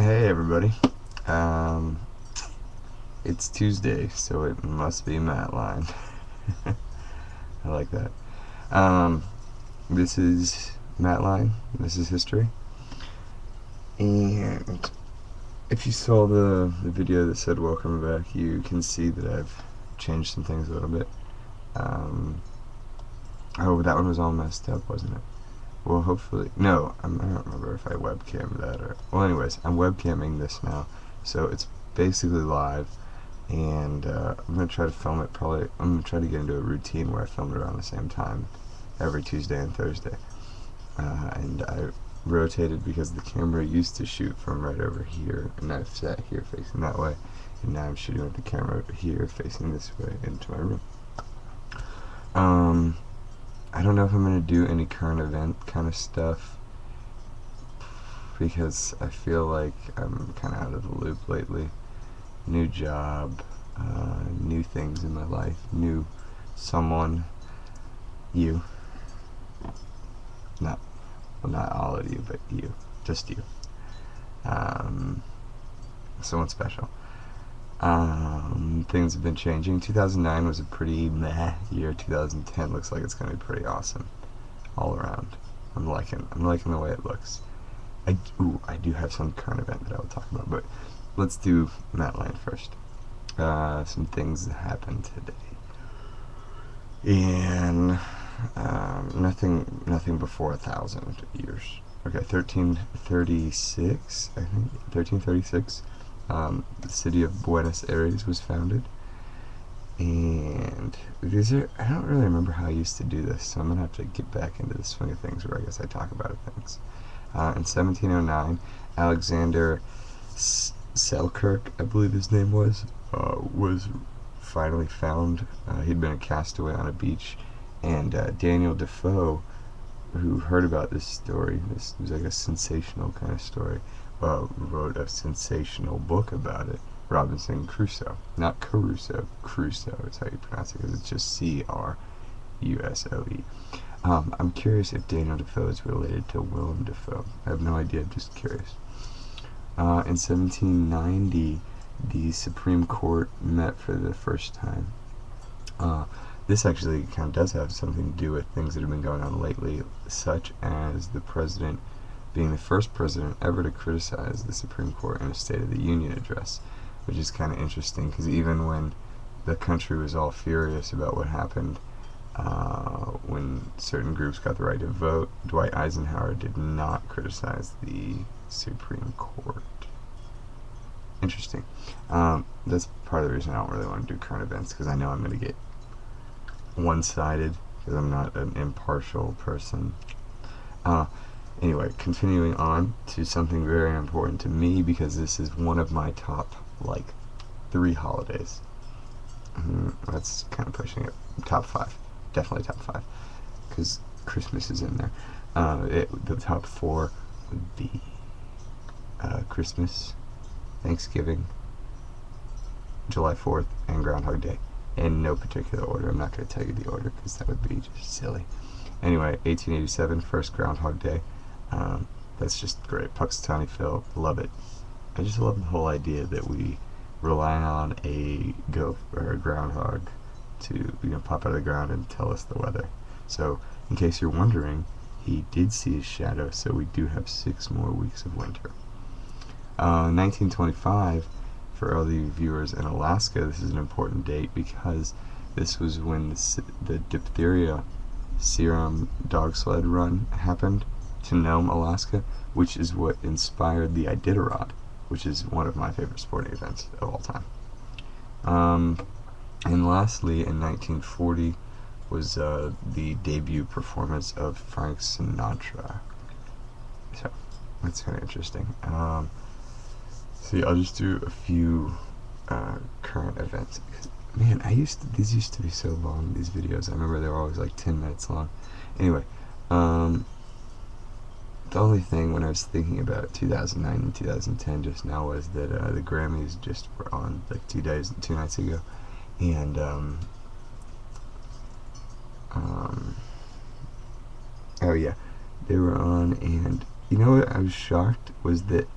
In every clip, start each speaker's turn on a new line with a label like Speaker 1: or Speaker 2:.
Speaker 1: Hey everybody. Um, it's Tuesday, so it must be matLine. I like that. Um, this is matLine. This is history. And if you saw the video that said welcome back, you can see that I've changed some things a little bit. Oh, that one was all messed up, wasn't it? Well, hopefully, no, I don't remember if I webcammed that or, well anyways, I'm webcamming this now, so it's basically live, and I'm going to try to film it I'm going to try to get into a routine where I film it around the same time every Tuesday and Thursday, and I rotated because the camera used to shoot from right over here, and I've sat here facing that way, and now I'm shooting with the camera over here facing this way into my room. I don't know if I'm going to do any current event kind of stuff because I feel like I'm kind of out of the loop lately. New job, new things in my life, new someone, you. Not all of you, but you. Just you. Someone special. Things have been changing. 2009 was a pretty meh year. 2010 looks like it's going to be pretty awesome all around. I'm liking the way it looks. I do have some current event that I will talk about, but let's do matLine first. Some things that happened today, and nothing before 1,000 years. Okay, 1336, I think. 1336. The city of Buenos Aires was founded, and I don't really remember how I used to do this, so I'm gonna have to get back into the swing of things where I guess I talk about things. In 1709, Alexander Selkirk, I believe his name was finally found. He'd been a castaway on a beach, and Daniel Defoe, who heard about this story, this was like a sensational kind of story, wrote a sensational book about it. Robinson Crusoe, not Caruso, Crusoe is how you pronounce it, because it's just C-R-U-S-O-E. I'm curious if Daniel Defoe is related to Willem Dafoe. I have no idea, I'm just curious. In 1790, the Supreme Court met for the first time. This actually kind of does have something to do with things that have been going on lately, such as the president being the first president ever to criticize the Supreme Court in a State of the Union address, which is kind of interesting because even when the country was all furious about what happened when certain groups got the right to vote, Dwight Eisenhower did not criticize the Supreme Court. Interesting. That's part of the reason I don't really want to do current events, because I know I'm going to get one-sided because I'm not an impartial person. Anyway, continuing on to something very important to me, because this is one of my top, 3 holidays. That's kind of pushing it. Top 5. Definitely top 5. Because Christmas is in there. The top 4 would be Christmas, Thanksgiving, July 4th, and Groundhog Day. In no particular order. I'm not going to tell you the order because that would be just silly. Anyway, 1887, first Groundhog Day. That's just great. Puxatawny Phil, love it. I just love the whole idea that we rely on a groundhog to pop out of the ground and tell us the weather. So, in case you're wondering, he did see his shadow, so we do have 6 more weeks of winter. 1925, for all the viewers in Alaska, this is an important date because this was when the diphtheria serum dog sled run happened to Nome, Alaska, which is what inspired the Iditarod, which is one of my favorite sporting events of all time. And lastly, in 1940 was the debut performance of Frank Sinatra. So that's kind of interesting. See, I'll just do a few current events. Man, these used to be so long, these videos. I remember they were always like 10 minutes long. Anyway, the only thing when I was thinking about 2009 and 2010 just now was that the Grammys just were on like 2 nights ago, and oh yeah, they were on, and you know what I was shocked was that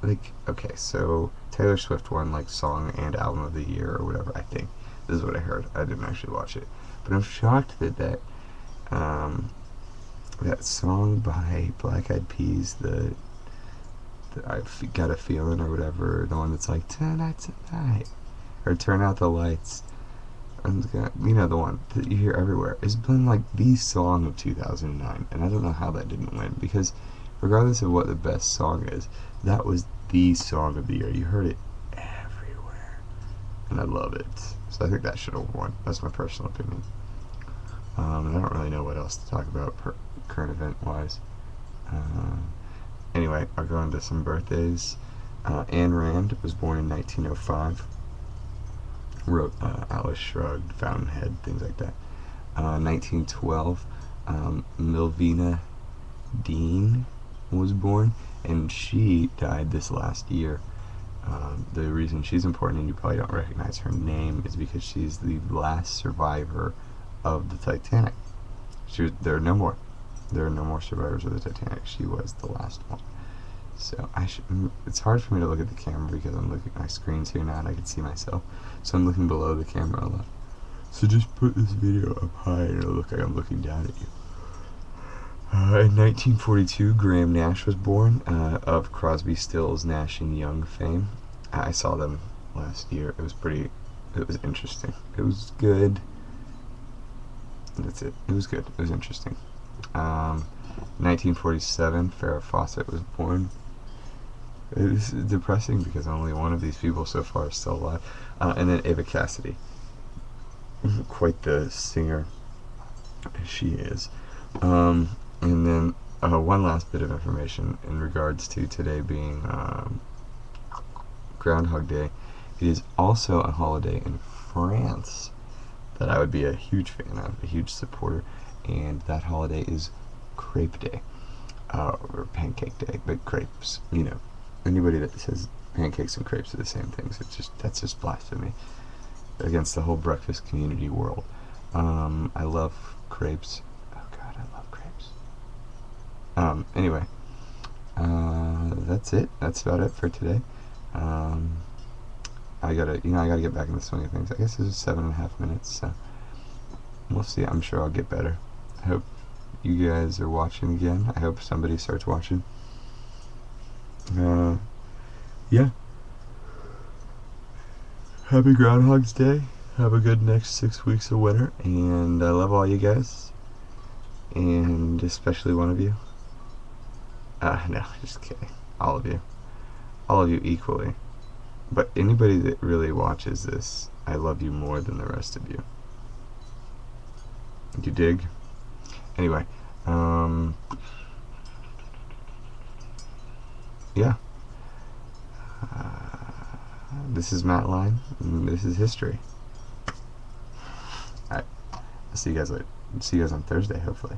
Speaker 1: like, okay, so Taylor Swift won like Song and Album of the Year or whatever. I think this is what I heard. I didn't actually watch it, but I'm shocked that that song by Black Eyed Peas, the I've Got a Feeling or whatever, the one that's like tonight, or Turn Out the Lights, and you know, the one that you hear everywhere, has been like the song of 2009, and I don't know how that didn't win, because regardless of what the best song is, that was the song of the year. You heard it everywhere, and I love it. So I think that should have won. That's my personal opinion. And I don't really know what else to talk about current event wise. Anyway, I'll go into some birthdays. Ayn Rand was born in 1905. Wrote Atlas Shrugged, Fountainhead, things like that. 1912, Milvina Dean was born, and she died this last year. The reason she's important, and you probably don't recognize her name, is because she's the last survivor of the Titanic. There are no more. There are no more survivors of the Titanic. She was the last one. So it's hard for me to look at the camera because I'm looking at my screens here now and I can see myself. So I'm looking below the camera a lot. So just put this video up high and it'll look like I'm looking down at you. In 1942, Graham Nash was born, of Crosby, Stills, Nash and Young fame. I saw them last year. It was interesting. It was good. That's it. It was good. It was interesting. 1947, Farrah Fawcett was born. It is depressing because only one of these people so far is still alive. And then Ava Cassidy. Quite the singer she is. And then one last bit of information in regards to today being Groundhog Day. It is also a holiday in France that I would be a huge fan of, a huge supporter, and that holiday is Crepe Day, or Pancake Day, but crepes, you know. Anybody that says pancakes and crepes are the same things, that's just blasphemy against the whole breakfast community world. I love crepes. Oh God, I love crepes. Anyway, that's it. That's about it for today. I gotta get back in the swing of things. I guess this is 7.5 minutes, so we'll see. I'm sure I'll get better. I hope you guys are watching again. I hope somebody starts watching. Yeah. Happy Groundhog's Day. Have a good next 6 weeks of winter, and I love all you guys, and especially one of you. No, just kidding. All of you equally. But anybody that really watches this, I love you more than the rest of you. You dig? Anyway, yeah. This is matLine, and this is history. Alright, I'll see you guys later. See you guys on Thursday, hopefully.